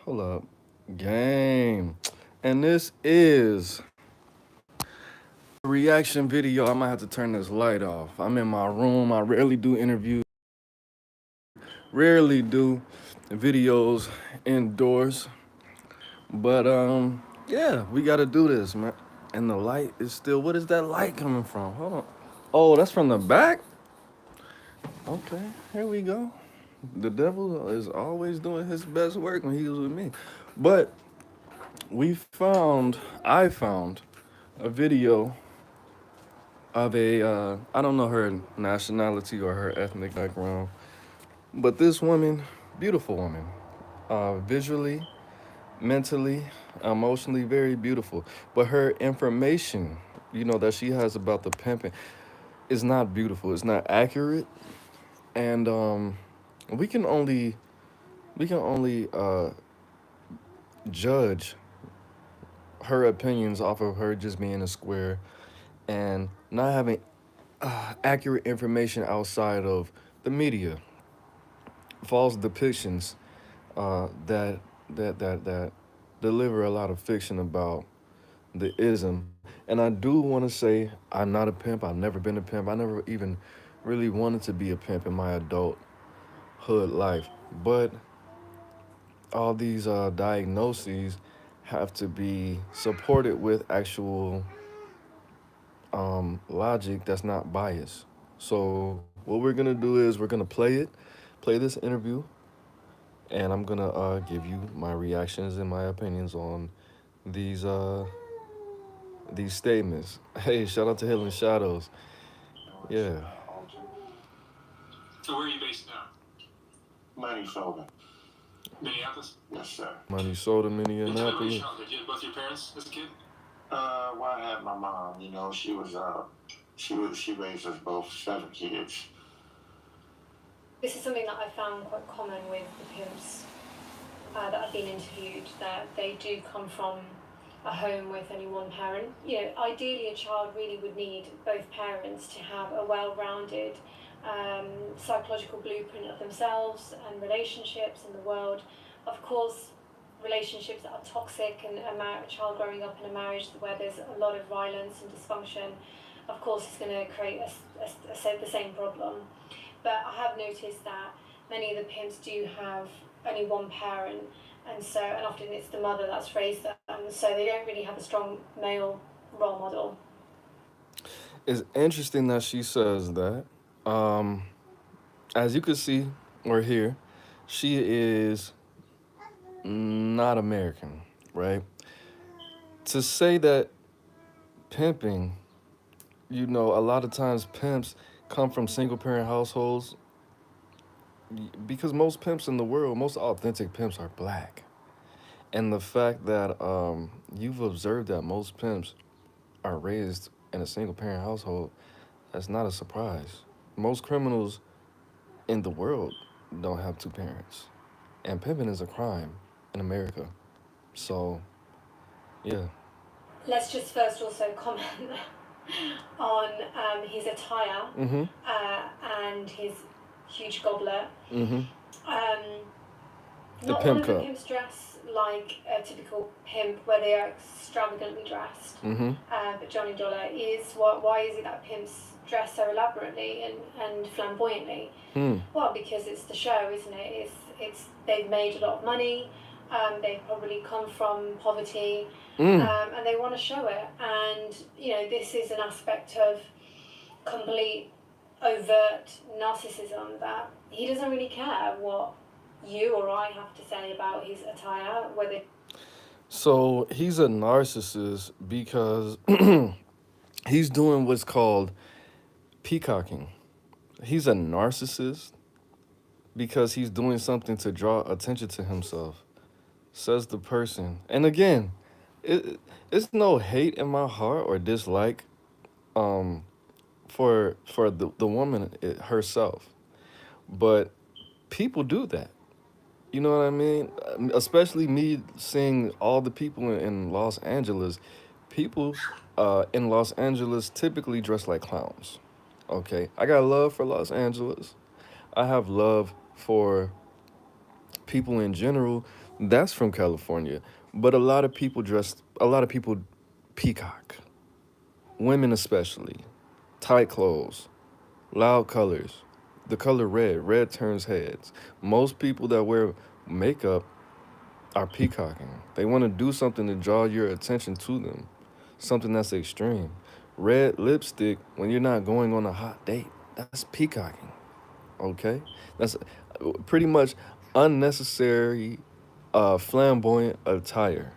Hold up. Game. And this is a reaction video. I might have to turn this light off. I'm in my room. I rarely do interviews, rarely do videos indoors. But yeah, we gotta do this, man. And the light is still, what is that light coming from? Hold on. Oh, that's from the back? Okay, here we go. The devil is always doing his best work when he was with me. But I found a video of I don't know her nationality or her ethnic background, but this woman, beautiful woman, visually, mentally, emotionally, very beautiful. But her information, that she has about the pimping is not beautiful. It's not accurate, and we can only judge her opinions off of her just being a square and not having accurate information outside of the media, false depictions that deliver a lot of fiction about the ism. And I do want to say I'm not a pimp. I've never been a pimp. I never even really wanted to be a pimp in my adulthood life. But all these diagnoses have to be supported with actual logic that's not biased. So what we're gonna do is we're gonna play this interview, and I'm gonna give you my reactions and my opinions on these uh these statements. Hey, shout out to Hill and Shadows. Yeah. So where are you based now? Minnesota. Minneapolis? Yes, sir. Money Soda, And tell me about your Minneapolis. childhood. You had both your parents as a kid? Well, I had my mom. She raised us both 7 kids. This is something that I found quite common with the pimps that I've been interviewed, that they do come from a home with only one parent. Ideally a child really would need both parents to have a well-rounded psychological blueprint of themselves and relationships in the world. Of course, relationships that are toxic and a child growing up in a marriage where there's a lot of violence and dysfunction, of course, is going to create the same problem. But I have noticed that many of the pimps do have only one parent, and often it's the mother that's raised them, so they don't really have a strong male role model. It's interesting that she says that. Um, as you can see or hear, she is not American, right? To say that pimping, a lot of times pimps come from single parent households because most pimps in the world, most authentic pimps are black. And the fact that you've observed that most pimps are raised in a single parent household, that's not a surprise. Most criminals in the world don't have two parents. And pimping is a crime in America. So, yeah. Let's just first also comment on his attire Mm-hmm. and his huge goblet. Mm-hmm. Um, The Not all pimp of the cup. pimps dress like a typical pimp where they are extravagantly dressed. Mm-hmm. But Johnny Dollar is, why is it that pimps dress so elaborately and flamboyantly? Hmm. Well, because it's the show, isn't it? It's they've made a lot of money, they've probably come from poverty, and they want to show it. And this is an aspect of complete overt narcissism that he doesn't really care what you or I have to say about his attire, whether. So he's a narcissist because he's doing what's called peacocking. He's a narcissist because he's doing something to draw attention to himself, says the person. And again, it's no hate in my heart or dislike um, for the woman herself, but people do that. You know what I mean? Especially me seeing all the people in Los Angeles. People in Los Angeles typically dress like clowns. Okay, I got love for Los Angeles. I have love for people in general That's from California. But a lot of people peacock. Women especially. Tight clothes, loud colors. The color red. Red turns heads. Most people that wear makeup are peacocking. They want to do something to draw your attention to them. Something that's extreme. Red lipstick when you're not going on a hot date. That's peacocking. Okay? That's pretty much unnecessary flamboyant attire.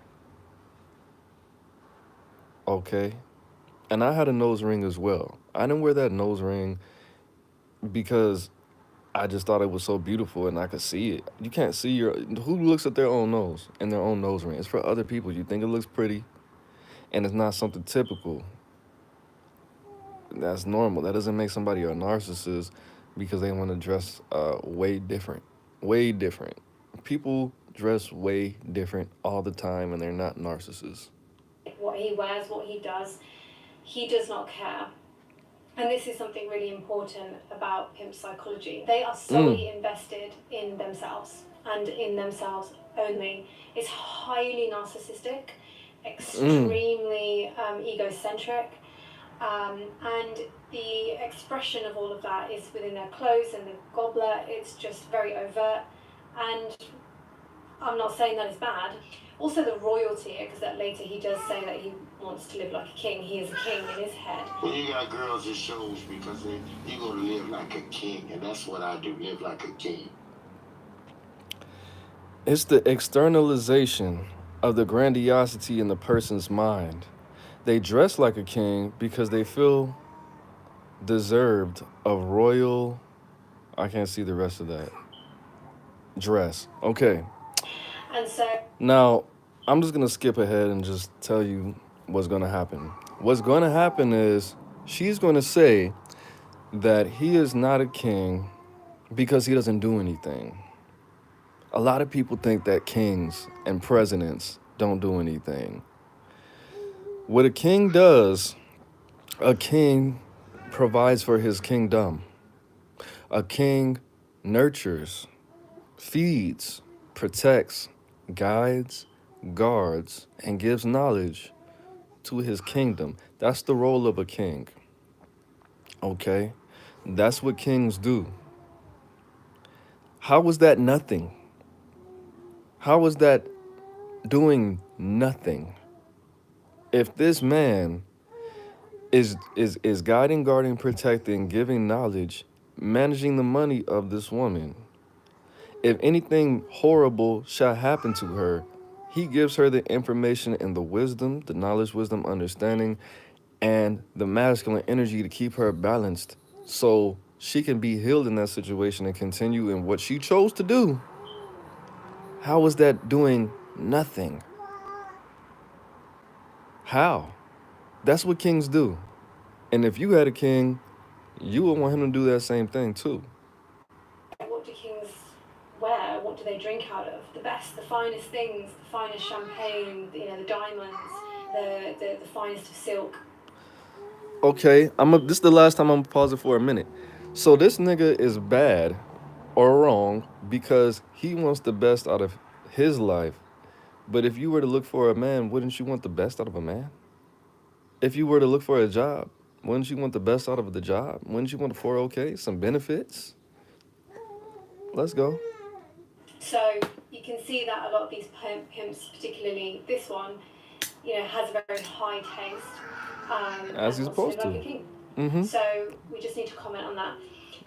Okay? And I had a nose ring as well. I didn't wear that nose ring because I just thought it was so beautiful and I could see it. You can't see your who looks at their own nose and their own nose ring. It's for other people. You think it looks pretty and it's not something typical. That's normal. That doesn't make somebody a narcissist because they want to dress way different. Way different. People dress way different all the time and they're not narcissists. What he wears, what he does not care. And this is something really important about pimp psychology. They are solely invested in themselves and in themselves only. It's highly narcissistic, extremely egocentric, and the expression of all of that is within their clothes and the goblet. It's just very overt. And I'm not saying that is bad. Also the royalty, because that later he does say that he wants to live like a king. He is a king in his head. When you got girls, it shows because you're going to live like a king, and that's what I do, live like a king. It's the externalization of the grandiosity in the person's mind. They dress like a king because they feel deserved of royal. I can't see the rest of that. Dress. Okay. And so Now, I'm just going to skip ahead and just tell you what's going to happen. What's going to happen is she's going to say that he is not a king because he doesn't do anything. A lot of people think that kings and presidents don't do anything. What a king does, a king provides for his kingdom. A king nurtures, feeds, protects, guides, guards, and gives knowledge to his kingdom. That's the role of a king. Okay? That's what kings do. How was that nothing? How was that doing nothing? If this man is guiding, guarding, protecting, giving knowledge, managing the money of this woman, if anything horrible shall happen to her, he gives her the information and the wisdom, the knowledge, wisdom, understanding, and the masculine energy to keep her balanced so she can be healed in that situation and continue in what she chose to do. How is that doing nothing? How? That's what kings do. And if you had a king, you would want him to do that same thing too. what do kings wear? What do they drink out of? The best, the finest things, the finest champagne, the diamonds, the finest of silk. Okay, this is the last time I'm gonna pause it for a minute. So this nigga is bad or wrong because he wants the best out of his life. But if you were to look for a man, wouldn't you want the best out of a man? If you were to look for a job, wouldn't you want the best out of the job? Wouldn't you want a 401k, some benefits? Let's go. So you can see that a lot of these pimps, particularly this one, has a very high taste. As he's and wants supposed to live to. like a king. Mm-hmm. So we just need to comment on that.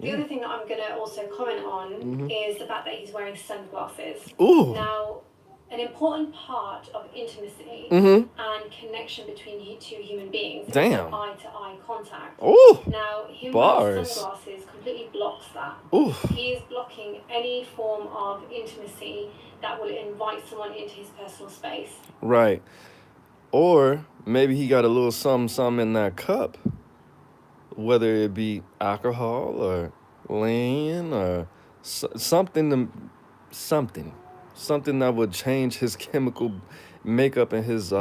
The Yeah. other thing that I'm going to also comment on is the fact that he's wearing sunglasses. Ooh. Now, an important part of intimacy Mm-hmm. and connection between two human beings is Damn. eye-to-eye contact. Ooh. Now, him wearing Bars. sunglasses completely blocks that. Ooh. He is blocking any form of intimacy that will invite someone into his personal space. Right. Or maybe he got a little something in that cup, whether it be alcohol or lean or something, something that would change his chemical makeup in his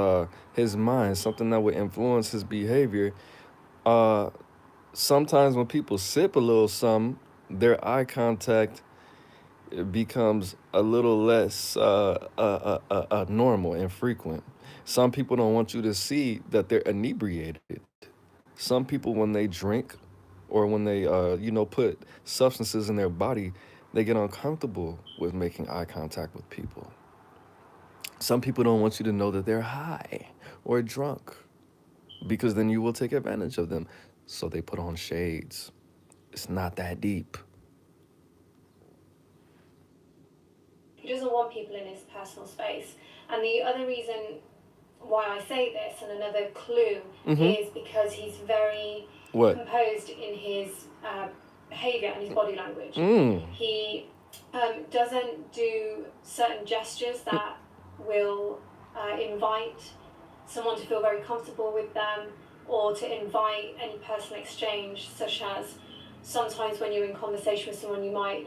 mind, something that would influence his behavior. Sometimes when people sip a little something, their eye contact it becomes a little less normal and frequent. Some people don't want you to see that they're inebriated. Some people, when they drink or when they, put substances in their body, they get uncomfortable with making eye contact with people. Some people don't want you to know that they're high or drunk because then you will take advantage of them. So they put on shades. It's not that deep. He doesn't want people in his personal space. And the other reason why I say this, and another clue, Mm-hmm. is because he's very What? composed in his behaviour and his body language. Mm. He doesn't do certain gestures that will invite someone to feel very comfortable with them, or to invite any personal exchange, such as sometimes when you're in conversation with someone, you might,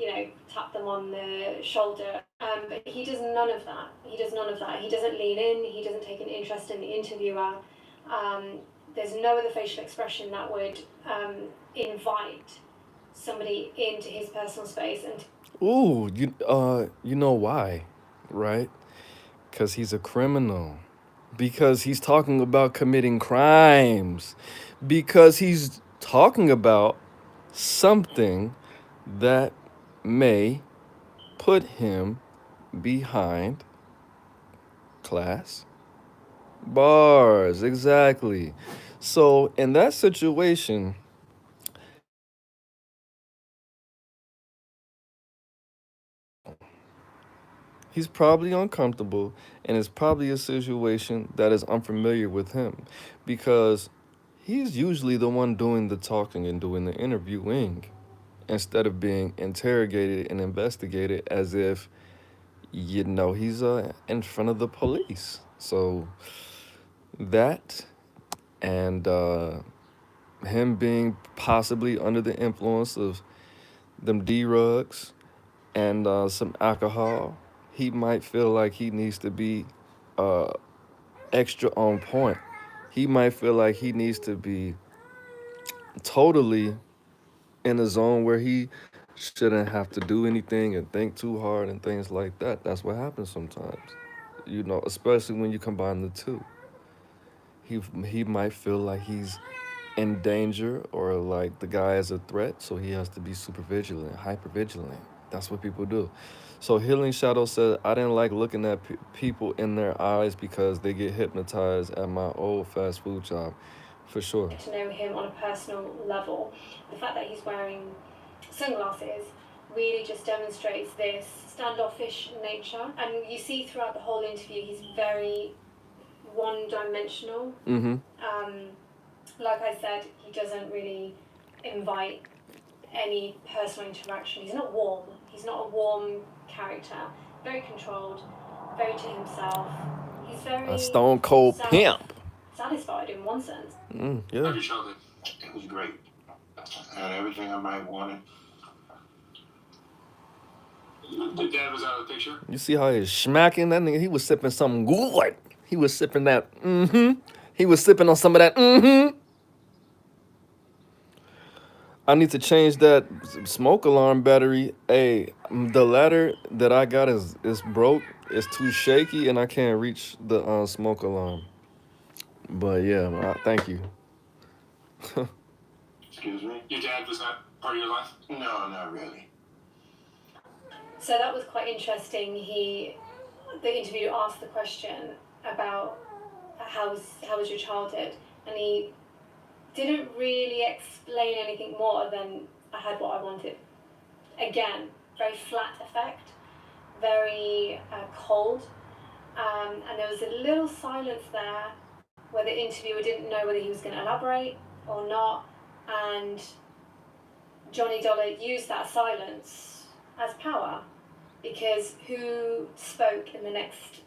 tap them on the shoulder. But he does none of that. He does none of that. He doesn't lean in. He doesn't take an interest in the interviewer. There's no other facial expression that would invite somebody into his personal space. And Ooh, you know why, right? Because he's a criminal. Because he's talking about committing crimes. Because he's talking about something that may put him behind class bars. Exactly. So, in that situation, he's probably uncomfortable, and it's probably a situation that is unfamiliar with him because he's usually the one doing the talking and doing the interviewing instead of being interrogated and investigated as if, he's in front of the police. So that and him being possibly under the influence of them D-rugs and some alcohol, he might feel like he needs to be uh, extra on point. He might feel like he needs to be totally in a zone where he shouldn't have to do anything and think too hard and things like that. That's what happens sometimes. Especially when you combine the two. He might feel like he's in danger or like the guy is a threat, so he has to be super vigilant, hyper vigilant. That's what people do. So Healing Shadow said, I didn't like looking at people in their eyes because they get hypnotized at my old fast food job. For sure. to know him on a personal level, the fact that he's wearing sunglasses really just demonstrates this standoffish nature. And you see throughout the whole interview, he's very one-dimensional. Mm-hmm. Like I said, he doesn't really invite any personal interaction. He's not warm. He's not a warm character. Very controlled, very to himself. He's very A stone cold pimp. satisfied in one sense. Yeah. How'd your childhood? It was great. I had everything I might wanted. Your dad was out of the picture? You see how he's smacking that nigga? He was sipping something good. He was sipping that. Mm-hmm. He was sipping on some of that. Mm-hmm. I need to change that smoke alarm battery. Hey, the ladder that I got is broke. It's too shaky, and I can't reach the smoke alarm. But yeah, thank you. Excuse me? Your dad was not part of your life? No, not really. So that was quite interesting. The interviewer asked the question about how was your childhood, and he didn't really explain anything more than I had what I wanted. Again, very flat effect, very cold, and there was a little silence there where the interviewer didn't know whether he was going to elaborate or not, and Johnny Dollar used that silence as power, because who spoke in the next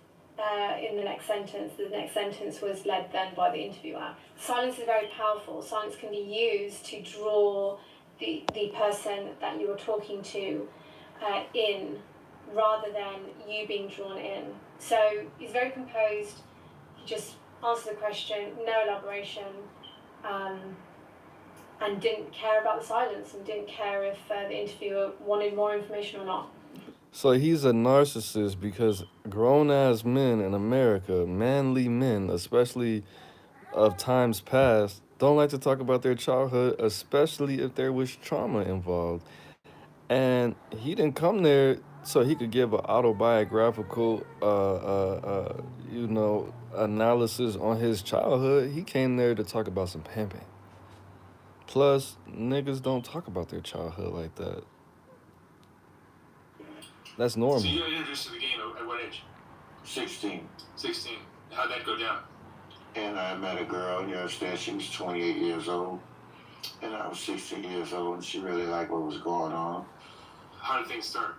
sentence? The next sentence was led then by the interviewer. Silence is very powerful. Silence can be used to draw the person that you are talking to in, rather than you being drawn in. So he's very composed. He just answered the question, no elaboration, and didn't care about the silence, and didn't care if the interviewer wanted more information or not. So he's a narcissist because grown ass men in America, manly men, especially of times past, don't like to talk about their childhood, especially if there was trauma involved. And he didn't come there so he could give an autobiographical, analysis on his childhood. He came there to talk about some pimping. Plus, niggas don't talk about their childhood like that. That's So normal. you got introduced to the game at what age? 16. 16. How'd that go down? And I met a girl, you understand, she was 28 years old. And I was 16 years old, and she really liked what was going on. How did things start?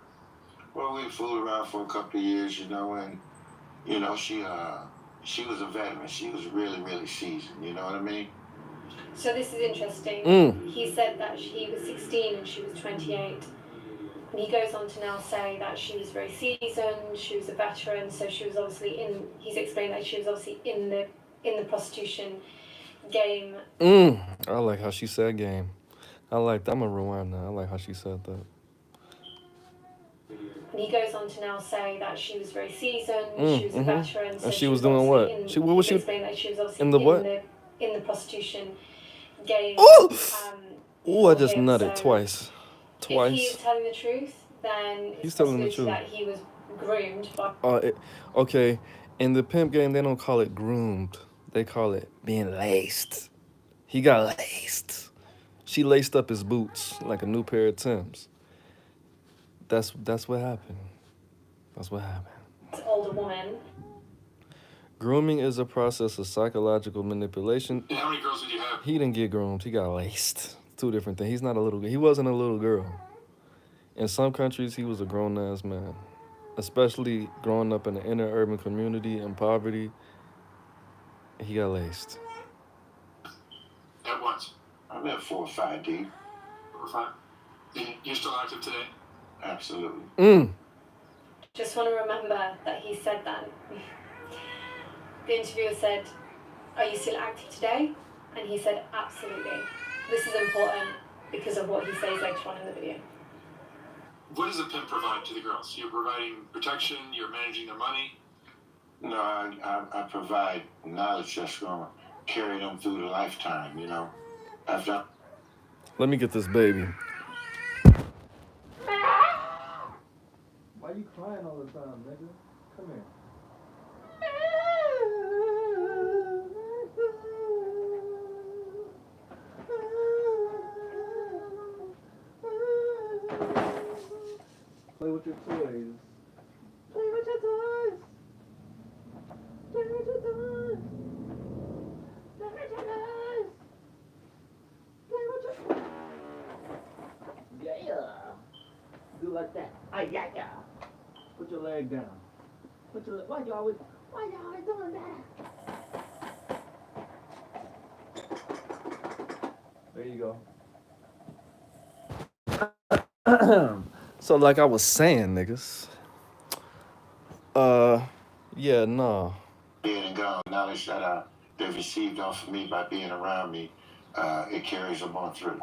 Well, we fooled around for a couple of years, and she was a veteran. She was really, really seasoned. You know what I mean? So this is interesting. He said that he was 16 and she was 28. And he goes on to now say that she was very seasoned, she was a veteran, so she was obviously he's explained that she was obviously in the prostitution game. I like how she said game. I'm gonna rewind that. I like how she said that. And he goes on to now say that she was very seasoned, she was a veteran, so And she was doing what? What was she? explained that she was obviously In the what? In the prostitution game. Ooh, I just nutted twice. If he is telling the truth, then He's it's telling the possibility truth. that he was groomed by. Okay, in the pimp game, they don't call it groomed. They call it being laced. He got laced. She laced up his boots like a new pair of Timbs. That's what happened. That's what happened. Older woman. Grooming is a process of psychological manipulation. And how many girls did you have? He didn't get groomed. He got laced. Two different things. He's not a little. He wasn't a little girl. In some countries, he was a grown ass man, especially growing up in the inner urban community in poverty. He got laced. At once? I'm at 4 or 5 deep. 4 or 5? And you're still active today? Absolutely. Just want to remember that he said that. The interviewer said, "Are you still active today?" And he said, "Absolutely." This is important because of what he says later on in the video. What does a pimp provide to the girls? You're providing protection, you're managing their money. No, I provide knowledge that's going to carry them through the lifetime, After Let me get this baby. Why you crying all the time, nigga? Come here. Play with your toys. Play with your toys. Play with your toys. Play with your toys. Play with your toys. Yeah. Do like that. Yeah. Put your leg down. Why you always doing that? There you go. So like I was saying, niggas. Yeah, nah. being and gone, knowledge that they've received off of me by being around me, it carries them on through.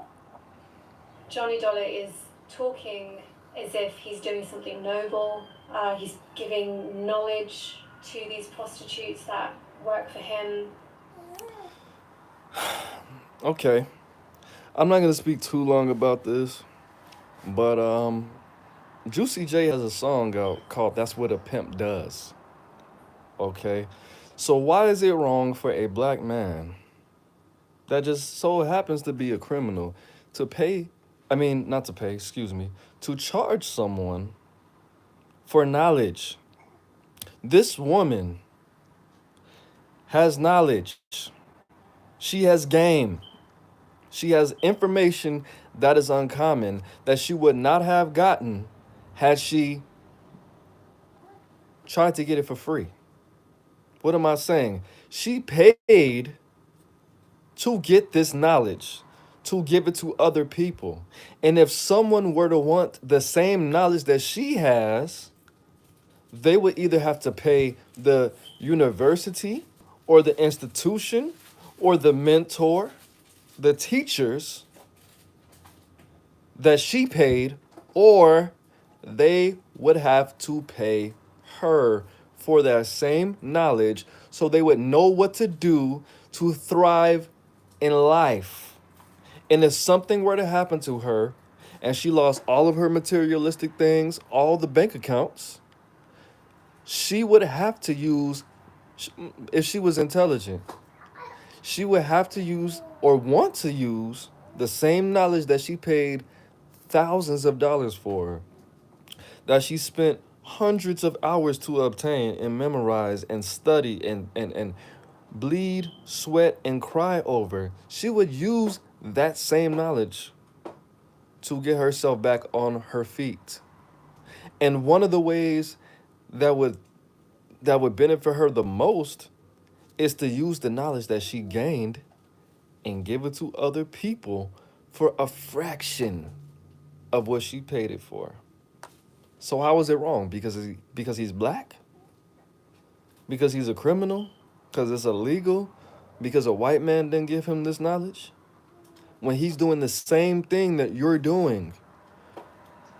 Johnny Dollar is talking as if he's doing something noble. He's giving knowledge to these prostitutes that work for him. Okay. I'm not gonna speak too long about this, but Juicy J has a song out called "That's What a Pimp Does." Okay, so why is it wrong for a black man that just so happens to be a criminal to pay? I mean, not to pay. Excuse me. To charge someone for knowledge. This woman has knowledge. She has game. She has information that is uncommon that she would not have gotten had she tried to get it for free. What am I saying? She paid to get this knowledge, to give it to other people. And if someone were to want the same knowledge that she has, they would either have to pay the university or the institution or the mentor, the teachers that she paid, or they would have to pay her for that same knowledge so they would know what to do to thrive in life. And if something were to happen to her and she lost all of her materialistic things, all the bank accounts, she would have to use, if she was intelligent, she would have to use or want to use the same knowledge that she paid thousands of dollars for, that she spent hundreds of hours to obtain and memorize and study and bleed, sweat, and cry over. She would use that same knowledge to get herself back on her feet. And one of the ways that would benefit her the most is to use the knowledge that she gained and give it to other people for a fraction of what she paid it for. So how is it wrong? Because he's black? Because he's a criminal? Because it's illegal? Because a white man didn't give him this knowledge? When he's doing the same thing that you're doing.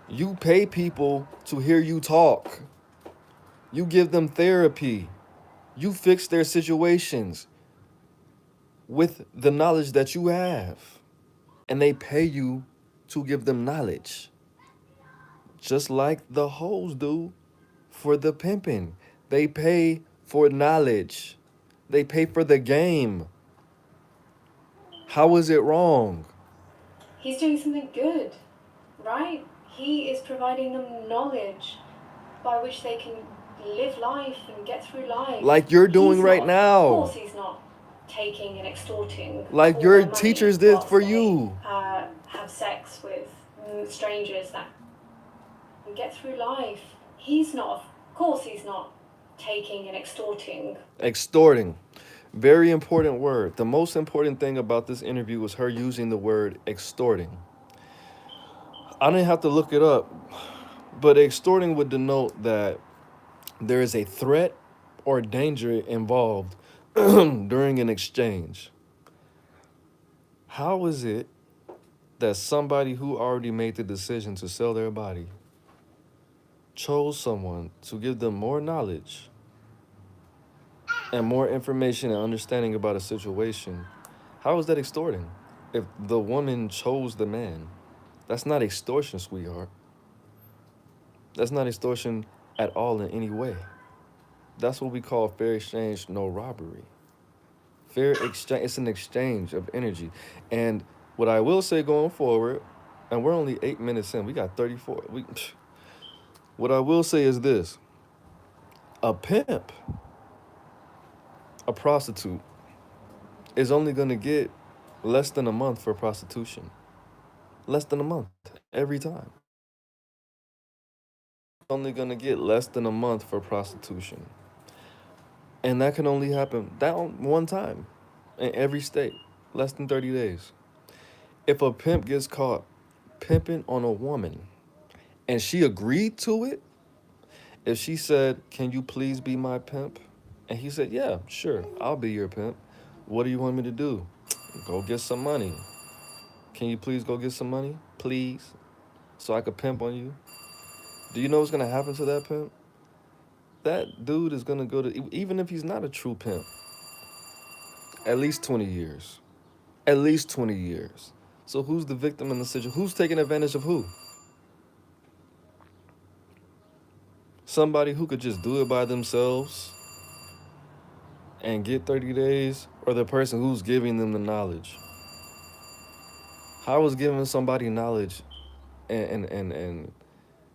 You pay people to hear you talk. You give them therapy. You fix their situations with the knowledge that you have. And they pay you to give them knowledge. Just like the hoes do for the pimping. They pay for knowledge. They pay for the game. How is it wrong? He's doing something good, right? He is providing them knowledge by which they can live life and get through life. Like you're doing right now. Of course he's not taking and extorting. Like your teachers did for you. Have sex with strangers that and get through life. He's not, of course he's not taking and extorting. Extorting. Very important word. The most important thing about this interview was her using the word extorting. I didn't have to look it up, but extorting would denote that there is a threat or danger involved during an exchange. How is it that somebody who already made the decision to sell their body chose someone to give them more knowledge and more information and understanding about a situation? How is that extorting? If the woman chose the man, that's not extortion, sweetheart. That's not extortion at all in any way. That's what we call fair exchange, no robbery. Fair exchange, it's an exchange of energy. And what I will say going forward, and we're only 8 minutes in, we got 34. What I will say is this: a pimp, a prostitute, is only going to get less than a month for prostitution. Less than a month every time. Only going to get less than a month for prostitution. And that can only happen one time in every state, less than 30 days. If a pimp gets caught pimping on a woman and she agreed to it, if she said, "Can you please be my pimp?" And he said, "Yeah, sure, I'll be your pimp. What do you want me to do? Go get some money. Can you please go get some money? Please, so I could pimp on you." Do you know what's going to happen to that pimp? That dude is going to go to, even if he's not a true pimp, at least 20 years. At least 20 years. So who's the victim in the situation? Who's taking advantage of who? Somebody who could just do it by themselves and get 30 days, or the person who's giving them the knowledge? How is giving somebody knowledge and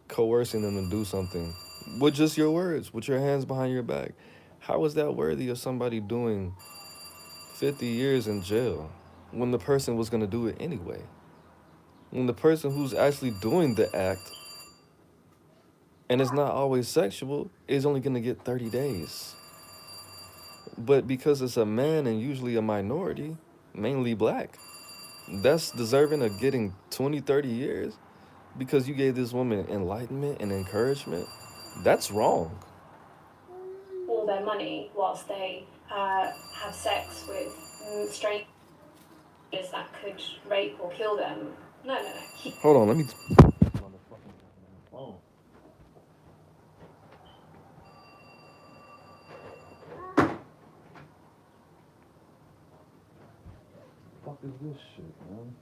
coercing them to do something with just your words, with your hands behind your back? How is that worthy of somebody doing 50 years in jail when the person was going to do it anyway? When the person who's actually doing the act, and it's not always sexual, is only going to get 30 days. But because it's a man and usually a minority, mainly black, that's deserving of getting 20, 30 years because you gave this woman enlightenment and encouragement. That's wrong. All their money whilst they have sex with strangers that could rape or kill them. No. Hold on, let me. fuck is this shit, man?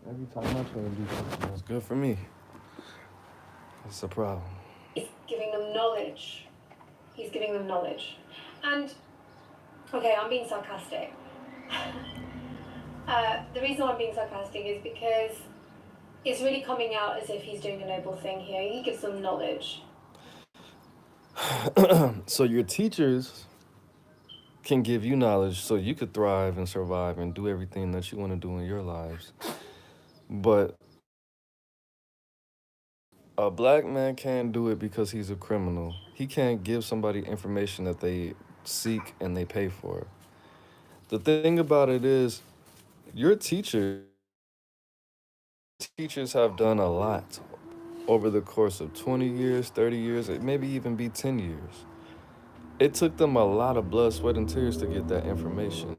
Every time I try to do something that's good for me, it's a problem. He's giving them knowledge. He's giving them knowledge. And, okay, I'm being sarcastic. The reason why I'm being sarcastic is because it's really coming out as if he's doing a noble thing here. He gives them knowledge. So your teachers can give you knowledge so you could thrive and survive and do everything that you want to do in your lives. But a black man can't do it because he's a criminal. He can't give somebody information that they seek and they pay for. The thing about it is, your teachers have done a lot over the course of 20 years, 30 years, it maybe even be 10 years. It took them a lot of blood, sweat, and tears to get that information.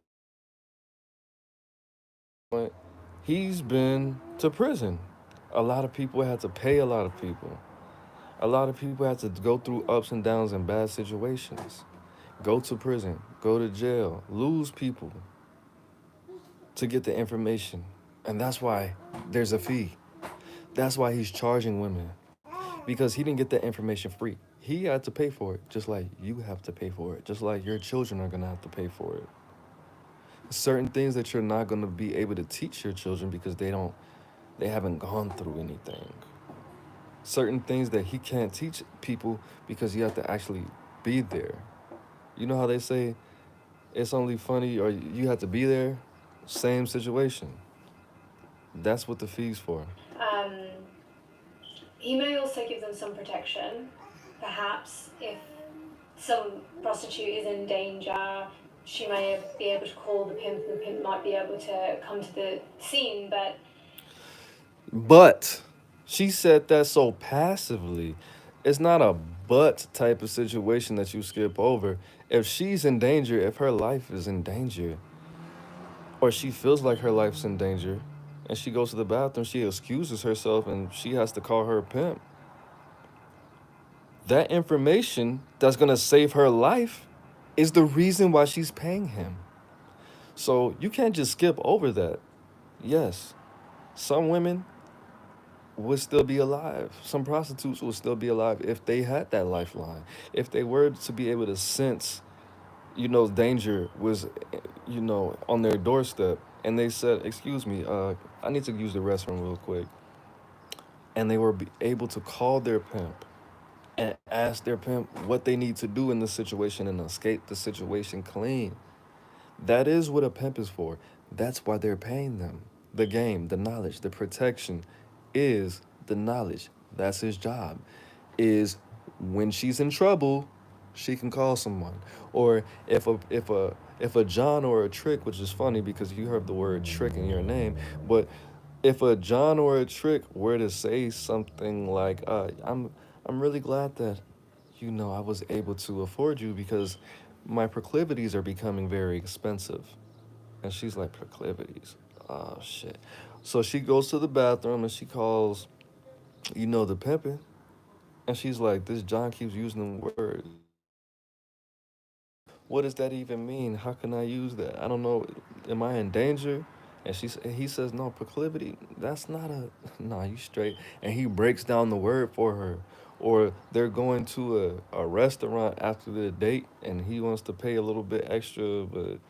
But he's been to prison. A lot of people had to pay a lot of people. A lot of people had to go through ups and downs and bad situations. Go to prison, go to jail, lose people to get the information. And that's why there's a fee. That's why he's charging women. Because he didn't get that information free. He had to pay for it, just like you have to pay for it, just like your children are gonna have to pay for it. Certain things that you're not gonna be able to teach your children because they haven't gone through anything. Certain things that he can't teach people because you have to actually be there. You know how they say it's only funny or you have to be there? Same situation. That's what the fee's for. Um, he may also give them some protection. Perhaps if some prostitute is in danger, she may be able to call the pimp, and the pimp might be able to come to the scene, But she said that so passively. It's not a but type of situation that you skip over. If she's in danger, if her life is in danger, or she feels like her life's in danger, and she goes to the bathroom, she excuses herself and she has to call her pimp. That information that's gonna save her life is the reason why she's paying him. So you can't just skip over that. Yes, some women would still be alive. Some prostitutes would still be alive if they had that lifeline. If they were to be able to sense, danger was, on their doorstep, and they said, "Excuse me, I need to use the restroom real quick," and they were able to call their pimp and ask their pimp what they need to do in the situation and escape the situation clean. That is what a pimp is for. That's why they're paying them. The game, the knowledge, the protection is the knowledge. That's his job. Is when she's in trouble, she can call someone. Or if a John or a Trick, which is funny because you heard the word trick in your name, but if a John or a Trick were to say something like, I'm really glad that I was able to afford you because my proclivities are becoming very expensive. And she's like, proclivities? Oh, shit. So she goes to the bathroom and she calls, the pimping. And she's like, this John keeps using the words. What does that even mean? How can I use that? I don't know. Am I in danger? And he says, no, proclivity, that's not a, nah, you straight. And he breaks down the word for her. Or they're going to a restaurant after the date and he wants to pay a little bit extra, but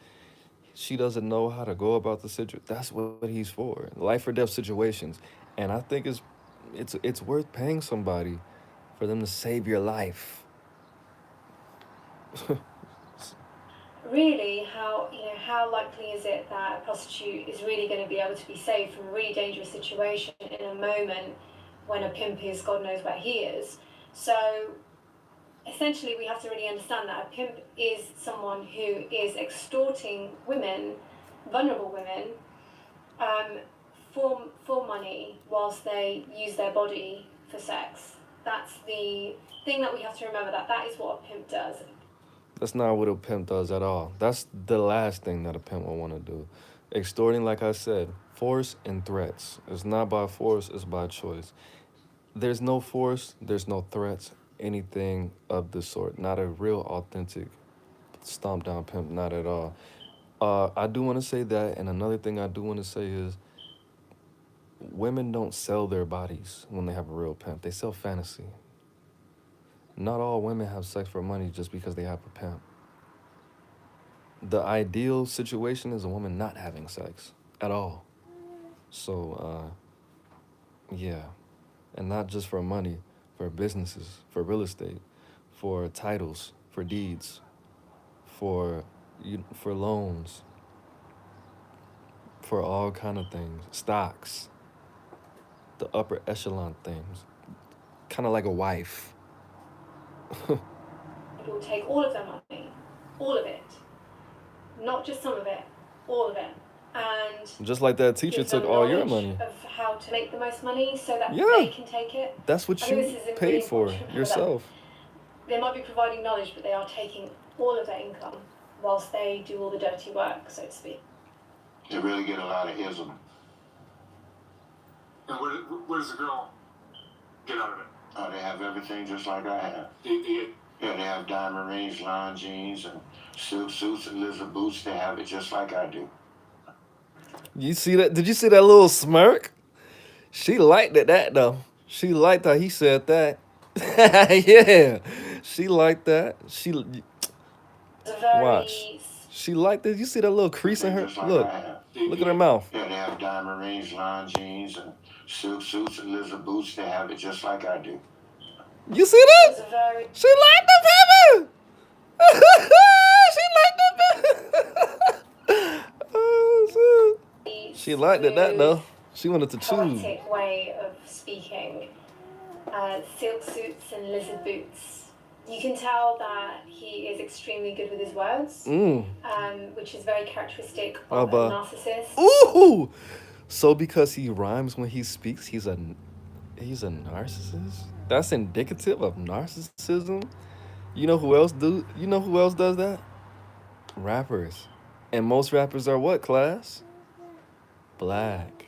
she doesn't know how to go about the situation. That's what he's for. Life or death situations. And I think it's worth paying somebody for them to save your life. really, how likely is it that a prostitute is really going to be able to be saved from a really dangerous situation in a moment when a pimp is God knows where he is? So essentially, we have to really understand that a pimp is someone who is extorting women, vulnerable women, for money whilst they use their body for sex. That's the thing that we have to remember, that is what a pimp does. That's not what a pimp does at all. That's the last thing that a pimp will want to do. Extorting, like I said, force and threats. It's not by force, it's by choice. There's no force, there's no threats, anything of the sort. Not a real authentic stomp down pimp, not at all. I do want to say that, and another thing I do want to say is women don't sell their bodies when they have a real pimp. They sell fantasy. Not all women have sex for money just because they have a pimp. The ideal situation is a woman not having sex at all. So, yeah. And not just for money, for businesses, for real estate, for titles, for deeds, for loans, for all kind of things, stocks, the upper echelon things, kind of like a wife. Will take all of their money, all of it, not just some of it, all of it, and Just like that teacher give them took all your knowledge money. of how to make the most money so that Yeah. they can take it. That's what I think you this is really paid for important to remember yourself. that they might be providing knowledge, but they are taking all of their income whilst they do all the dirty work, so to speak. They really get a lot of ism. And what does the girl get out of it? They have everything just like I have. They Yeah, they have diamond rings, line jeans, and silk suits and lizard boots. They have it just like I do. You see that? Did you see that little smirk? She liked it, that though. She liked how he said that. Yeah, she liked that. It's a very Watch. She liked it. You see that little crease in her? Just like Look, I have. look at her mouth. Yeah, they have diamond rings, line jeans, and silk suits and lizard boots. They have it just like I do. You see it's that? a very She liked the pepper. She liked the pepper. Oh shit. She liked it that though. She wanted to choose. poetic way of speaking. Silk suits and lizard boots. You can tell that he is extremely good with his words, which is very characteristic of a narcissist. Ooh! So because he rhymes when he speaks, he's a narcissist? That's indicative of narcissism? You know who else does that? Rappers. And most rappers are what, class? Black.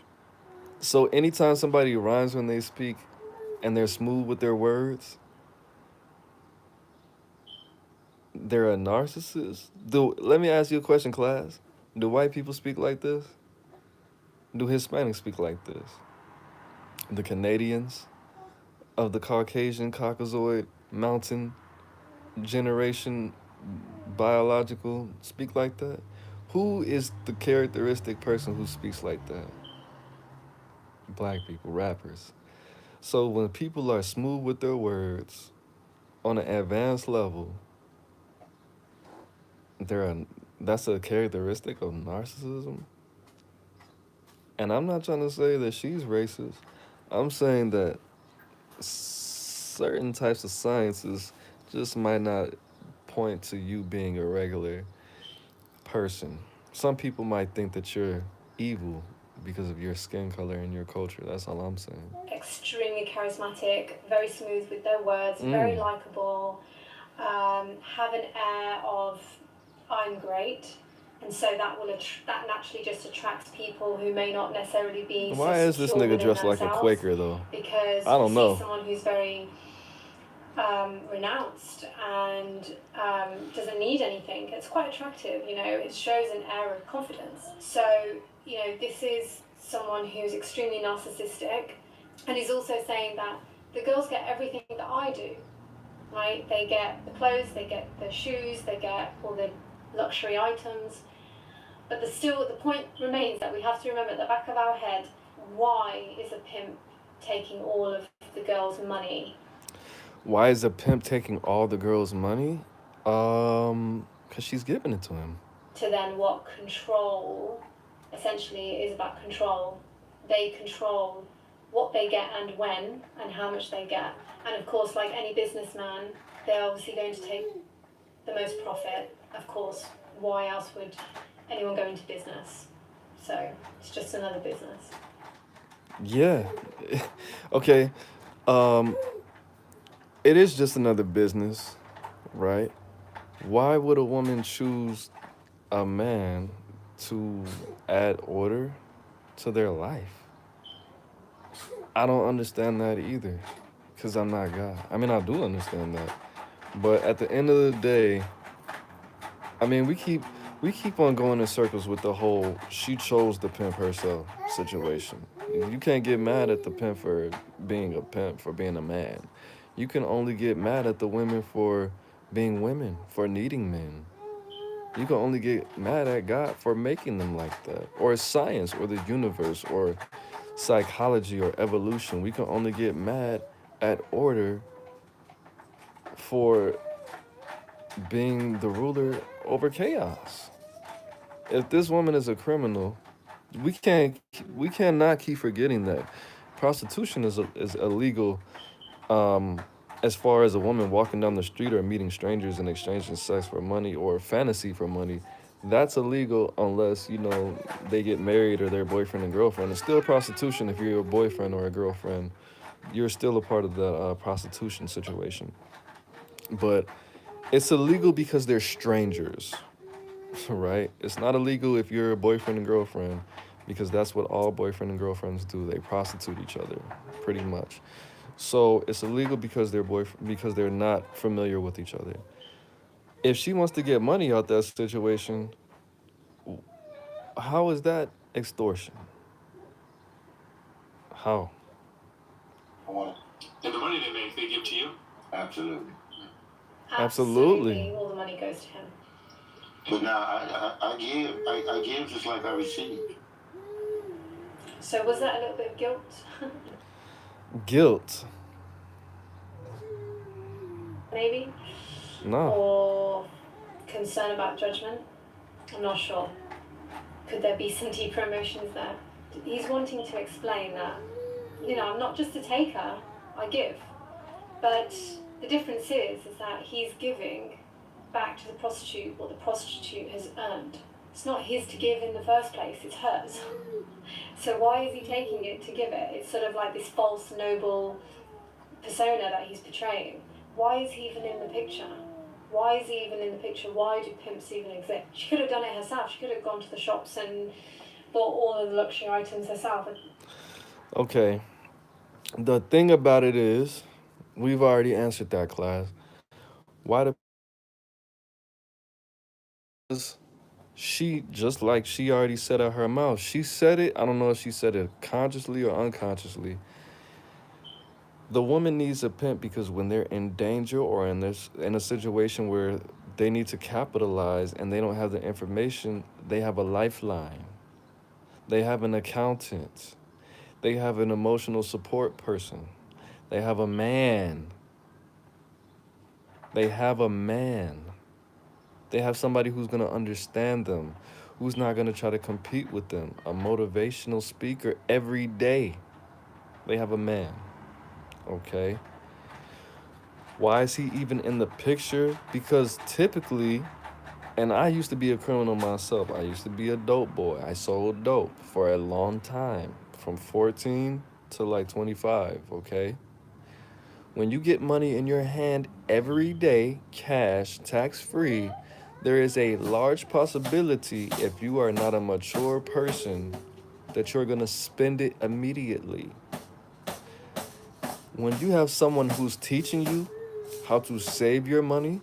So anytime somebody rhymes when they speak and they're smooth with their words, they're a narcissist. Let me ask you a question, class. Do white people speak like this? Do Hispanics speak like this? The Canadians of the Caucasian, Caucasoid, mountain generation, biological speak like that? Who is the characteristic person who speaks like that? Black people, rappers. So when people are smooth with their words on an advanced level, that's a characteristic of narcissism. And I'm not trying to say that she's racist. I'm saying that certain types of sciences just might not point to you being a regular person. Some people might think that you're evil because of your skin color and your culture. That's all I'm saying. Extremely charismatic, very smooth with their words, very likable, have an air of I'm great, and so that naturally just attracts people who may not necessarily be. Why is this nigga dressed like a Quaker though? Because I don't know. See someone who's very renounced and doesn't need anything. It's quite attractive, it shows an air of confidence. So, this is someone who's extremely narcissistic, and he's also saying that the girls get everything that I do, right? They get the clothes, they get the shoes, they get all the luxury items, but the point remains that we have to remember at the back of our head, why is a pimp taking all of the girls' money? Why is a pimp taking all the girls' money? Because she's giving it to him. To then what control, essentially, is about control. They control what they get and when and how much they get. And of course, like any businessman, they're obviously going to take the most profit. Of course, why else would anyone go into business? So it's just another business. Yeah. Okay. It is just another business, right? Why would a woman choose a man to add order to their life? I don't understand that either, because I'm not God. I mean, I do understand that. But at the end of the day, I mean, We keep on going in circles with the whole she chose the pimp herself situation. You can't get mad at the pimp for being a pimp, for being a man. You can only get mad at the women for being women, for needing men. You can only get mad at God for making them like that, or science, or the universe, or psychology, or evolution. We can only get mad at order for being the ruler over chaos. If this woman is a criminal, we can't we cannot keep forgetting that prostitution is illegal, um, as far as a woman walking down the street or meeting strangers and exchanging sex for money or fantasy for money. That's illegal unless they get married or they're boyfriend and girlfriend. It's still prostitution if you're a boyfriend or a girlfriend. You're still a part of the prostitution situation. But it's illegal because they're strangers, right? It's not illegal if you're a boyfriend and girlfriend, because that's what all boyfriend and girlfriends do. They prostitute each other, pretty much. So it's illegal because because they're not familiar with each other. If she wants to get money out that situation, how is that extortion? How? I want And the money they make, they give to you. absolutely. Absolutely. All the money goes to him. But now I give just like I receive. So was that a little bit of guilt? Guilt? Maybe? No. Or concern about judgment? I'm not sure. Could there be some deeper emotions there? He's wanting to explain that, I'm not just a taker, I give. But the difference is that he's giving back to the prostitute what the prostitute has earned. It's not his to give in the first place, it's hers. So why is he taking it to give it? It's sort of like this false, noble persona that he's portraying. Why is he even in the picture? Why is he even in the picture? Why do pimps even exist? She could have done it herself. She could have gone to the shops and bought all of the luxury items herself. Okay. The thing about it is, we've already answered that, class. Why the she, just like she already said out her mouth, she said it. I don't know if she said it consciously or unconsciously. The woman needs a pimp because when they're in danger or in a situation where they need to capitalize and they don't have the information, they have a lifeline. They have an accountant. They have an emotional support person. They have a man. They have a man. They have somebody who's going to understand them, who's not going to try to compete with them, a motivational speaker every day. They have a man. Okay? Why is he even in the picture? Because typically, and I used to be a criminal myself. I used to be a dope boy. I sold dope for a long time, from 14 to like 25, okay? When you get money in your hand every day, cash, tax-free, there is a large possibility, if you are not a mature person, that you're going to spend it immediately. When you have someone who's teaching you how to save your money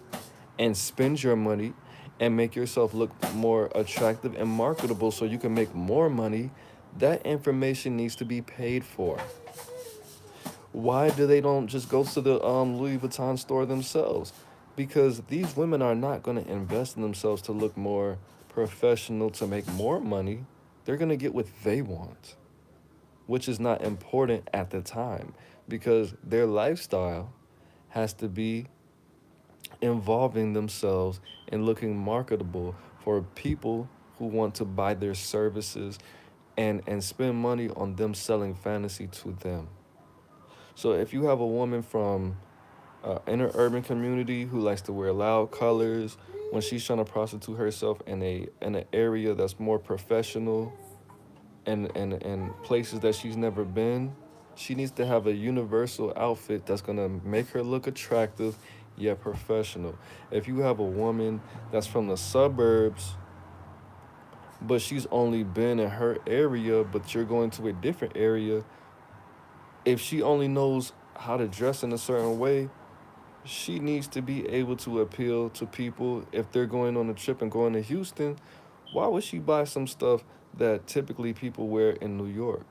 and spend your money and make yourself look more attractive and marketable so you can make more money, that information needs to be paid for. Why do they don't just go to the Louis Vuitton store themselves? Because these women are not going to invest in themselves to look more professional, to make more money. They're going to get what they want, which is not important at the time, because their lifestyle has to be involving themselves and looking marketable for people who want to buy their services and spend money on them selling fantasy to them. So if you have a woman from inner urban community who likes to wear loud colors, when she's trying to prostitute herself in an area that's more professional and places that she's never been, she needs to have a universal outfit that's gonna make her look attractive yet professional. If you have a woman that's from the suburbs, but she's only been in her area, but you're going to a different area, if she only knows how to dress in a certain way, she needs to be able to appeal to people if they're going on a trip and going to Houston. Why would she buy some stuff that typically people wear in New York?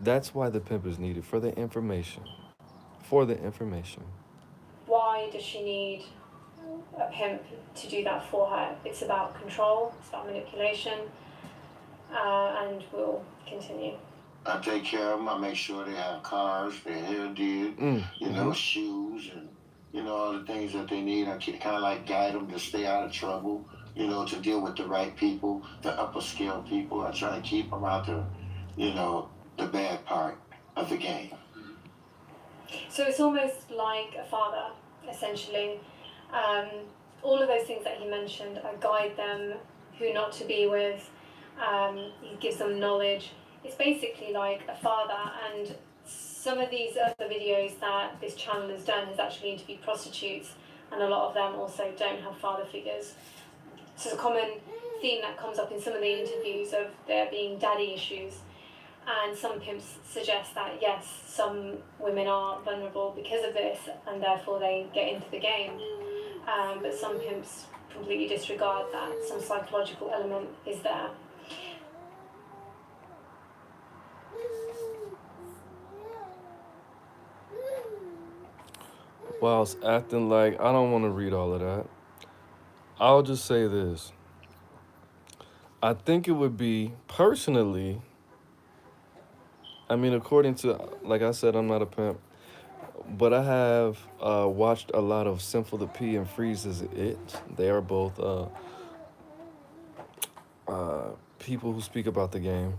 That's why the pimp is needed for the information. For the information. Why does she need a pimp to do that for her? It's about control, it's about manipulation, and we'll continue. I take care of them. I make sure they have cars, their hair did, shoes, and all the things that they need. I can kind of like guide them to stay out of trouble. To deal with the right people, the upper scale people. I try to keep them out the bad part of the game. So it's almost like a father, essentially. All of those things that he mentioned, I guide them who not to be with. He gives them knowledge. It's basically like a father, and some of these other videos that this channel has done has actually interviewed prostitutes, and a lot of them also don't have father figures. So it's a common theme that comes up in some of the interviews of there being daddy issues. And some pimps suggest that yes, some women are vulnerable because of this, and therefore they get into the game. But some pimps completely disregard that some psychological element is there. Whilst acting like I don't want to read all of that, I'll just say this. I think it would be personally, I mean, according to, like I said, I'm not a pimp, but I have watched a lot of Sinful to P and Freeze's It. They are both people who speak about the game.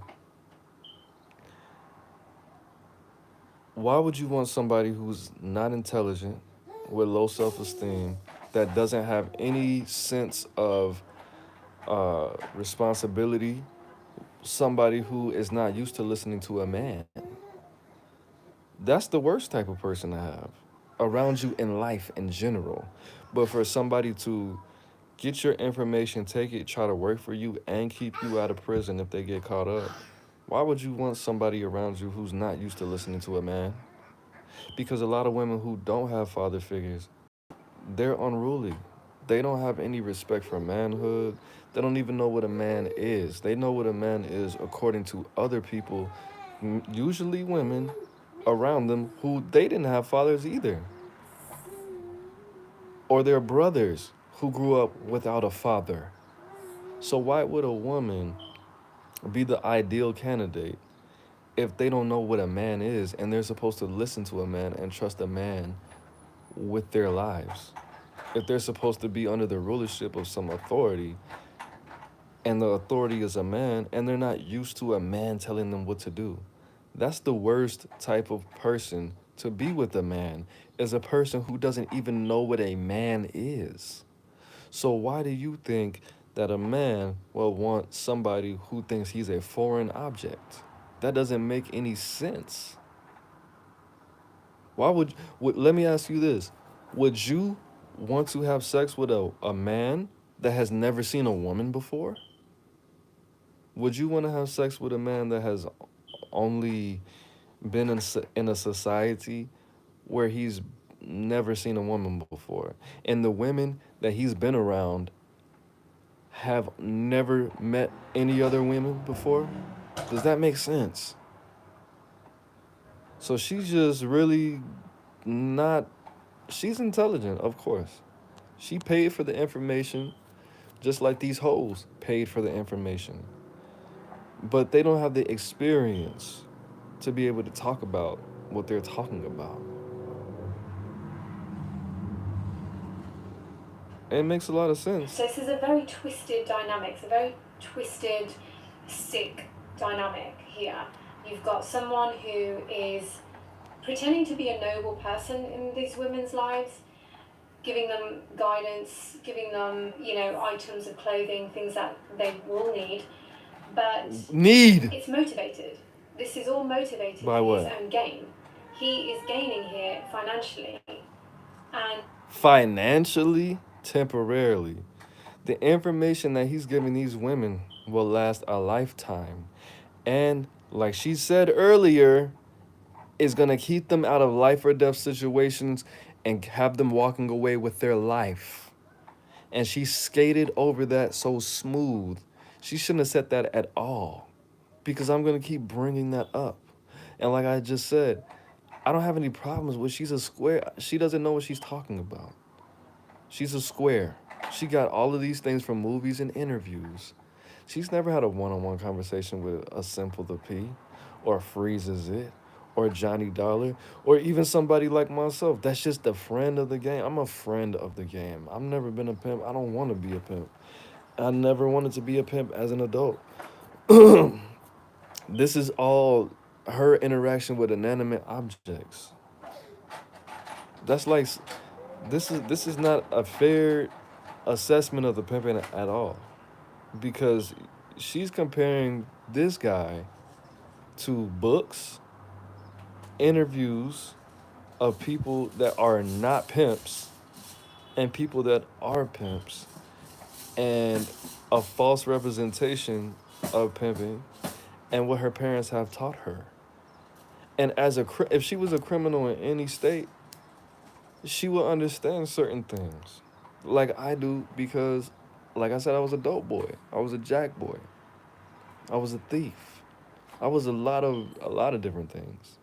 Why would you want somebody who's not intelligent, with low self esteem, that doesn't have any sense of responsibility, somebody who is not used to listening to a man? That's the worst type of person to have around you in life in general. But for somebody to get your information, take it, try to work for you, and keep you out of prison if they get caught up, why would you want somebody around you who's not used to listening to a man? Because a lot of women who don't have father figures, they're unruly. They don't have any respect for manhood. They don't even know what a man is. They know what a man is according to other people, usually women, around them who they didn't have fathers either. Or their brothers who grew up without a father. So why would a woman be the ideal candidate if they don't know what a man is and they're supposed to listen to a man and trust a man with their lives? If they're supposed to be under the rulership of some authority and the authority is a man and they're not used to a man telling them what to do. That's the worst type of person to be with a man, is a person who doesn't even know what a man is. So why do you think that a man will want somebody who thinks he's a foreign object? That doesn't make any sense. Why let me ask you this. Would you want to have sex with a man that has never seen a woman before? Would you want to have sex with a man that has only been in a society where he's never seen a woman before, and the women that he's been around have never met any other women before? Does that make sense? So she's just really not, she's intelligent, of course. She paid for the information just like these hoes paid for the information. But they don't have the experience to be able to talk about what they're talking about. And it makes a lot of sense. So this is a very twisted dynamic. It's a very twisted, sick dynamic here. You've got someone who is pretending to be a noble person in these women's lives, giving them guidance, giving them, items of clothing, things that they will need, but it's motivated. This is all motivated by for what? His own gain. He is gaining here financially, and financially, temporarily. The information that he's giving these women will last a lifetime. And like she said earlier, is going to keep them out of life or death situations and have them walking away with their life. And she skated over that so smooth. She shouldn't have said that at all, because I'm going to keep bringing that up. And like I just said, I don't have any problems with she's a square. She doesn't know what she's talking about. She's a square. She got all of these things from movies and interviews. She's never had a one-on-one conversation with a Simple the P or Freezes It or Johnny Dollar or even somebody like myself. That's just a friend of the game. I'm a friend of the game. I've never been a pimp. I don't want to be a pimp. I never wanted to be a pimp as an adult. This is all her interaction with inanimate objects. That's like this is not a fair assessment of the pimping at all, because she's comparing this guy to books, interviews of people that are not pimps and people that are pimps, and a false representation of pimping and what her parents have taught her. And if she was a criminal in any state, she will understand certain things, like I do, because, like I said, I was a dope boy, I was a jack boy, I was a thief, I was a lot of different things.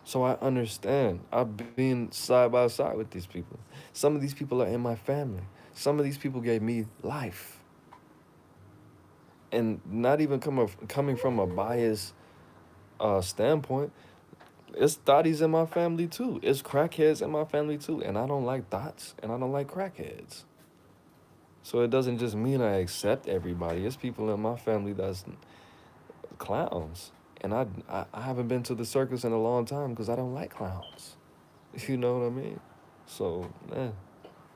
So I understand. I've been side by side with these people. Some of these people are in my family. Some of these people gave me life, and not even coming from a biased standpoint. It's thotties in my family too. It's crackheads in my family too. And I don't like thots and I don't like crackheads. So it doesn't just mean I accept everybody. It's people in my family that's clowns. And I haven't been to the circus in a long time because I don't like clowns. You know what I mean? So,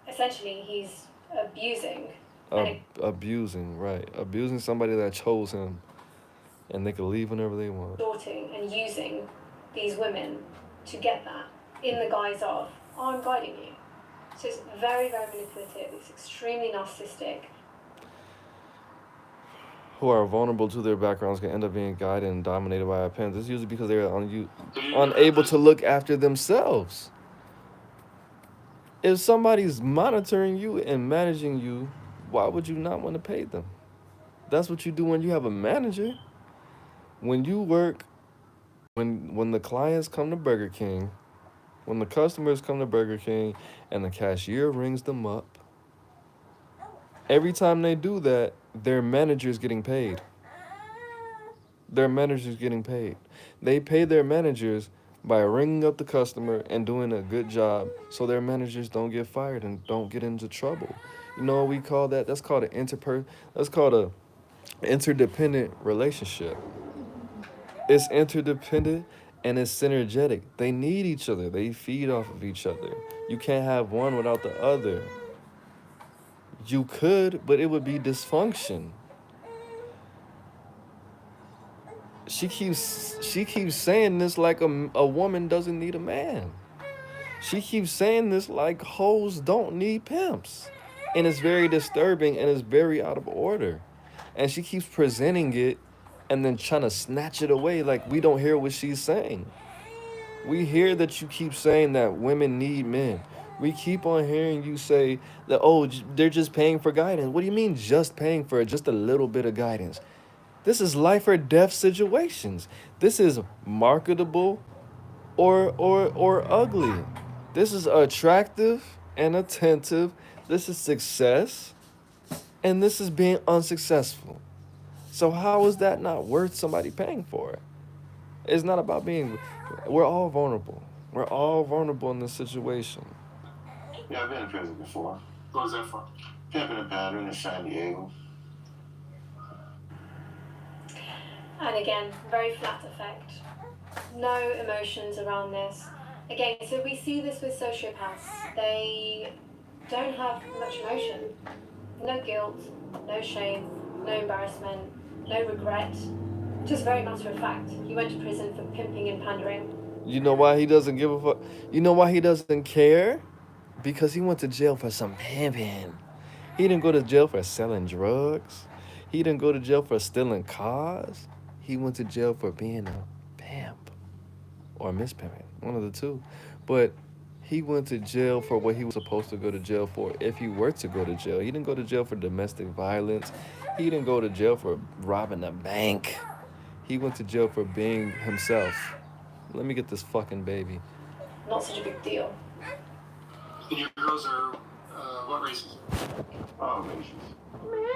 Essentially, he's abusing abusing, right. Abusing somebody that chose him, and they can leave whenever they want. extorting and using these women to get that in the guise of, oh, I'm guiding you. So it's very, very manipulative. It's extremely narcissistic. Who are vulnerable to their backgrounds can end up being guided and dominated by a pimp. This is usually because they're unable to look after themselves. If somebody's monitoring you and managing you, why would you not want to pay them? That's what you do when you have a manager. When you work, when the clients come to Burger King, when the customers come to Burger King and the cashier rings them up, every time they do that, their manager's getting paid. Their manager's getting paid. They pay their managers by ringing up the customer and doing a good job so their managers don't get fired and don't get into trouble. You know what we call that? That's called a interdependent relationship. It's interdependent and it's synergetic. They need each other. They feed off of each other. You can't have one without the other. You could, but it would be dysfunction. She keeps saying this like a woman doesn't need a man. She keeps saying this like hoes don't need pimps. And it's very disturbing and it's very out of order. And she keeps presenting it and then trying to snatch it away like we don't hear what she's saying. We hear that you keep saying that women need men. We keep on hearing you say that, oh, they're just paying for guidance. What do you mean just paying for just a little bit of guidance? This is life or death situations. This is marketable or ugly. This is attractive and attentive. This is success. And this is being unsuccessful. So how is that not worth somebody paying for it? It's not about being. We're all vulnerable. We're all vulnerable in this situation. Yeah, I've been in prison before. What was that for? Pimping and Pattern in San Diego. And again, very flat effect. No emotions around this. Again, so we see this with sociopaths. They don't have much emotion. No guilt, no shame, no embarrassment, no regret. Just very matter of fact. He went to prison for pimping and pandering. You know why he doesn't give a fuck? You know why he doesn't care? Because he went to jail for some pimping. He didn't go to jail for selling drugs. He didn't go to jail for stealing cars. He went to jail for being a pimp. or mispimping, one of the two. But he went to jail for what he was supposed to go to jail for if he were to go to jail. He didn't go to jail for domestic violence. He didn't go to jail for robbing a bank. He went to jail for being himself. Let me get this fucking baby. Not such a big deal. And your girls are, what races? All races.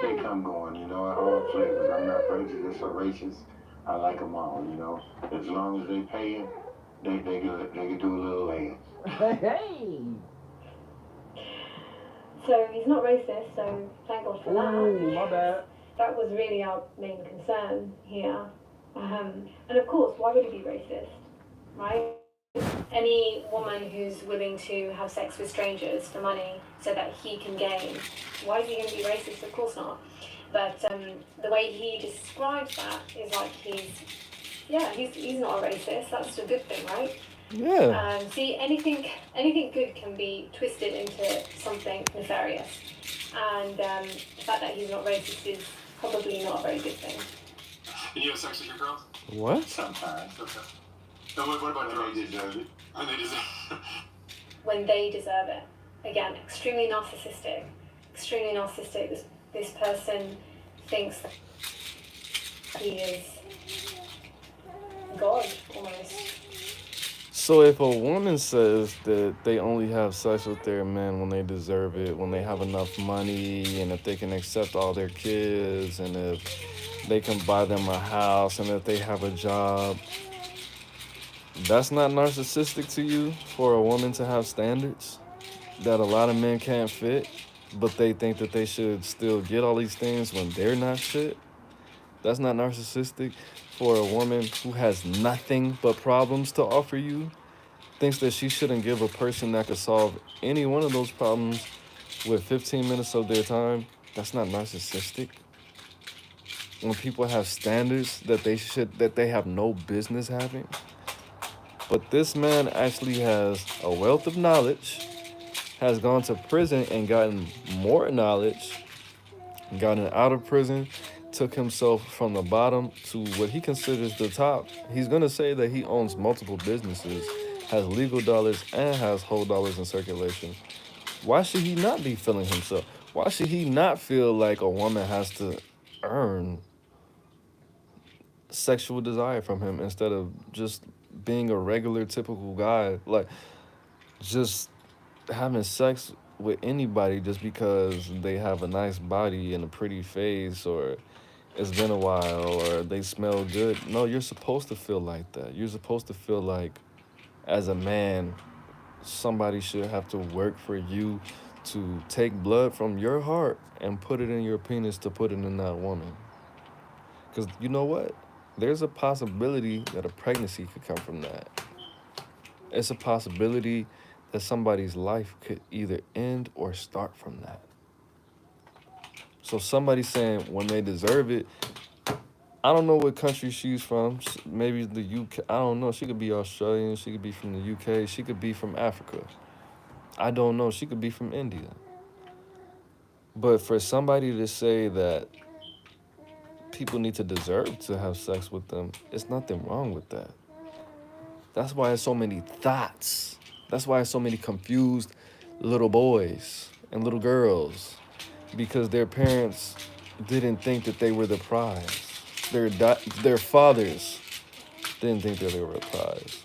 They come going, all flavors. I'm not prejudiced or racist. I like them all, As long as they pay it, they can do a little laying. Hey! So he's not racist, so thank God for that. Ooh, my bad. That was really our main concern here. And of course, why would he be racist, right? Any woman who's willing to have sex with strangers for money so that he can gain, why is he going to be racist? Of course not. But the way he describes that is like he's not a racist. That's a good thing, right? Yeah. See, anything good can be twisted into something nefarious, and the fact that he's not racist is probably not a very good thing. And you have sex with your girls? What? Sometimes. Okay. And what about When drugs? they deserve it. And they deserve When they deserve it. Again, extremely narcissistic. This person thinks that he is God, almost. So if a woman says that they only have sex with their men when they deserve it, when they have enough money, and if they can accept all their kids, and if they can buy them a house, and if they have a job, that's not narcissistic to you for a woman to have standards that a lot of men can't fit, but they think that they should still get all these things when they're not shit? That's not narcissistic for a woman who has nothing but problems to offer you, thinks that she shouldn't give a person that could solve any one of those problems with 15 minutes of their time. That's not narcissistic. When people have standards that they have no business having. But this man actually has a wealth of knowledge, has gone to prison and gotten more knowledge, gotten out of prison, took himself from the bottom to what he considers the top. He's going to say that he owns multiple businesses, has legal dollars, and has whole dollars in circulation. Why should he not be feeling himself? Why should he not feel like a woman has to earn sexual desire from him instead of just being a regular, typical guy? Like, just having sex with anybody just because they have a nice body and a pretty face, or it's been a while, or they smell good. No, you're supposed to feel like that. You're supposed to feel like, as a man, somebody should have to work for you to take blood from your heart and put it in your penis to put it in that woman. Because you know what? There's a possibility that a pregnancy could come from that. It's a possibility that somebody's life could either end or start from that. So somebody saying when they deserve it, I don't know what country she's from. Maybe the UK. I don't know. She could be Australian. She could be from the UK. She could be from Africa. I don't know. She could be from India. But for somebody to say that people need to deserve to have sex with them, it's nothing wrong with that. That's why there's so many thoughts. That's why there's so many confused little boys and little girls, because their parents didn't think that they were the prize. Their fathers didn't think that they were a prize.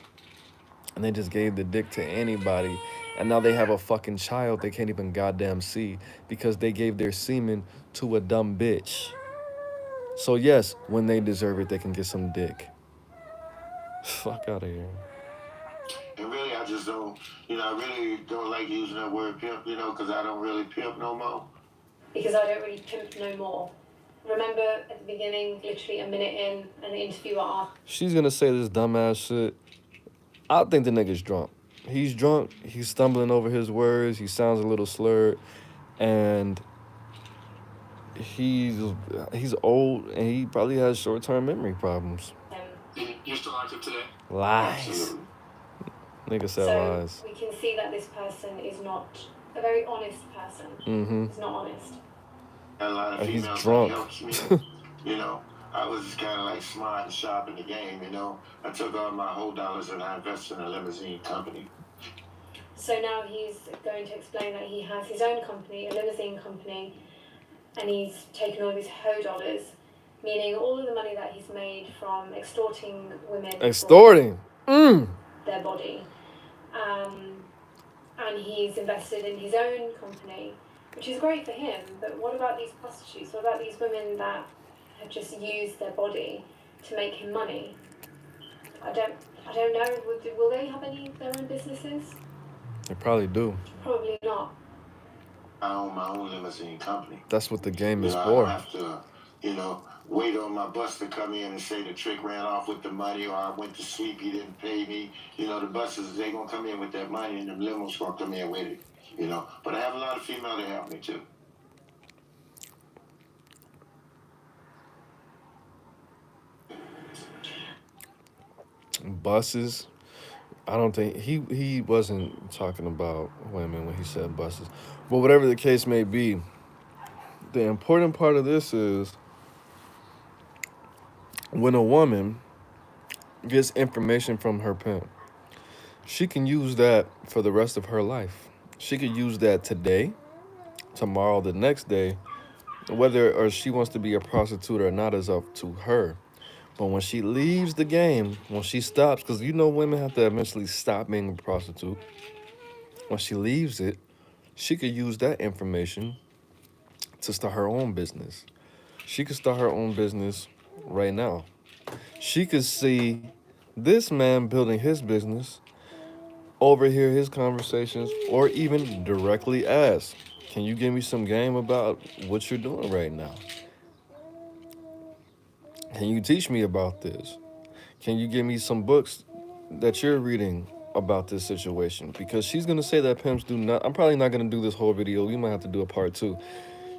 And they just gave the dick to anybody. And now they have a fucking child they can't even goddamn see because they gave their semen to a dumb bitch. So yes, when they deserve it, they can get some dick. Fuck out of here. And really, I just don't, I really don't like using that word pimp, because I don't really pimp no more. Because I don't really pimp no more. Remember at the beginning, literally a minute in, and the interviewer asked. She's gonna say this dumbass shit. I think the nigga's drunk. He's drunk. He's stumbling over his words. He sounds a little slurred, and he's old, and he probably has short-term memory problems. You're still active today? Lies. Absolutely. Nigga said So lies. we can see that this person is not a very honest person. Mm-hmm. He's not honest. A lot of He's females drunk. that helps me, I was kind of like smart and sharp in the game, you know. I took all my whole dollars and I invested in a limousine company. So now he's going to explain that he has his own company, a limousine company, and he's taken all these hoe dollars, meaning all of the money that he's made from extorting women Extorting. for their body. And he's invested in his own company, which is great for him. But what about these prostitutes? What about these women that have just used their body to make him money? I don't know. Will they have any of their own businesses? They probably do. Probably not. I own my own limousine company. That's what the game is I for. don't have to, wait on my bus to come in and say the trick ran off with the money or I went to sleep, he didn't pay me. The buses, they going to come in with that money and the limos going to come in with it, But I have a lot of female that help me too. Buses. I don't think he wasn't talking about women when he said buses. But whatever the case may be, the important part of this is when a woman gets information from her pimp, she can use that for the rest of her life. She could use that today, tomorrow, the next day. Whether or she wants to be a prostitute or not is up to her. But when she leaves the game, when she stops, because women have to eventually stop being a prostitute. When she leaves it, she could use that information to start her own business. She could start her own business right now. She could see this man building his business, overhear his conversations, or even directly ask, can you give me some game about what you're doing right now? Can you teach me about this? Can you give me some books that you're reading about this situation? Because she's going to say that pimps do not. I'm probably not going to do this whole video. We might have to do a part 2.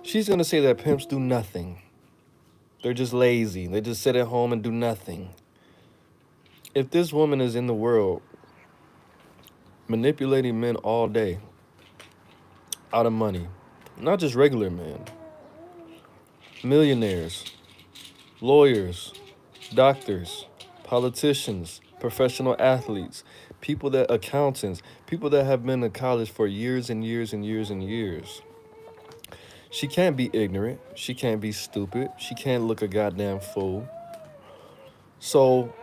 She's going to say that pimps do nothing. They're just lazy. They just sit at home and do nothing. If this woman is in the world manipulating men all day out of money, not just regular men, millionaires, lawyers, doctors, politicians, professional athletes, accountants, people that have been in college for years and years and years and years. She can't be ignorant. She can't be stupid. She can't look a goddamn fool. So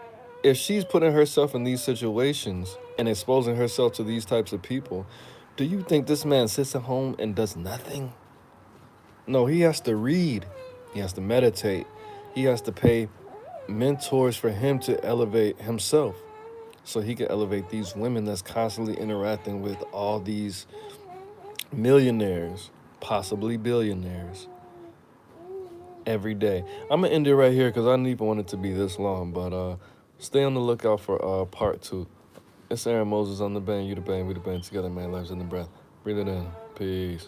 if she's putting herself in these situations and exposing herself to these types of people, do you think this man sits at home and does nothing? No, he has to read. He has to meditate. He has to pay mentors for him to elevate himself so he can elevate these women that's constantly interacting with all these millionaires, possibly billionaires, every day. I'm going to end it right here because I didn't even want it to be this long, but stay on the lookout for part 2. It's Aaron Moses on the band, you the band, we the band together, man. Life's in the breath. Breathe it in. Peace.